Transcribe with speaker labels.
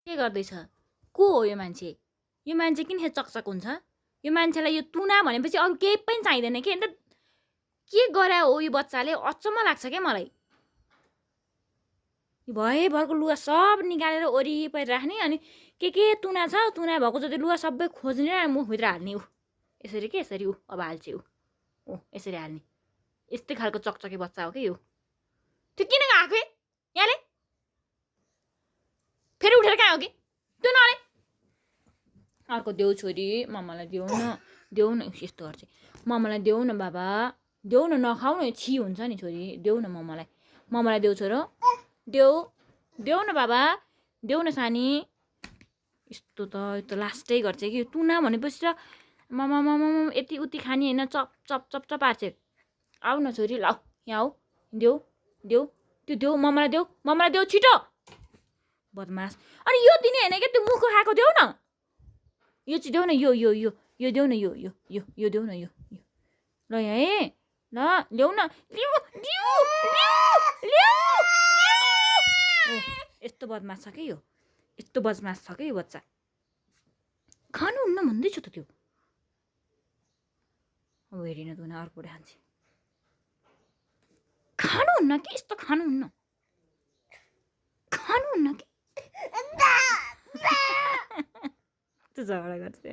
Speaker 1: के गर्दैछ? को हो यो मान्छे? यो मान्छे किन चकचक हुन्छ? यो मान्छेलाई यो तुना भनेपछि अरू केही पनि चाहिँदैन के? अन्त के गरे हो यो बच्चाले? अचम्म लाग्छ क्या मलाई। भएभरको लुगा सब निकालेर वरिपरि राख्ने अनि के तुना छ, तुना भएको जति लुगा सबै खोज्ने र मुखभित्र हाल्ने ऊ। यसरी के यसरी ऊ अब हाल्छ ऊ यसरी हाल्ने। यस्तै खालको चकचके बच्चा हो कि यो। त्यो किन गएको यहाँले? फेरि उठेर कहाँ हो कि? त्यो नले अर्को देऊ छोरी, मम्मालाई देऊ न यस्तो गर्छ। मम्मालाई देऊ न बाबा, देऊ न, नखाऊ न, छि हुन्छ नि छोरी, देऊ न मम्मालाई देऊ छोरो, देऊ न बाबा, देऊ न सानी। यस्तो त लास्टै गर्छ कि तुना भनेपछि त मम्मा यति उति खाने होइन, चप पार्छ। आऊ न छोरी, लाऊ यहाँ आऊ, देऊ त्यो देऊ, मम्मालाई देऊ छिटो। बदमास। अनि यो दिने होइन क्या, त्यो मुखको खाएको देऊ न। यो चाहिँ देऊ न, यो देऊ न, यो देऊ न, यो ल यहाँ ल ल्याउ न, यस्तो बदमास छ कि यो, यस्तो बदमास छ कि यो बच्चा। खानुहुन्न भन्दैछु त त्यो। अब हेरिन त अर्को खान्छ। खानुहुन्न कि, यस्तो खानुहुन्न कि। त्यो झगडा गर्छ।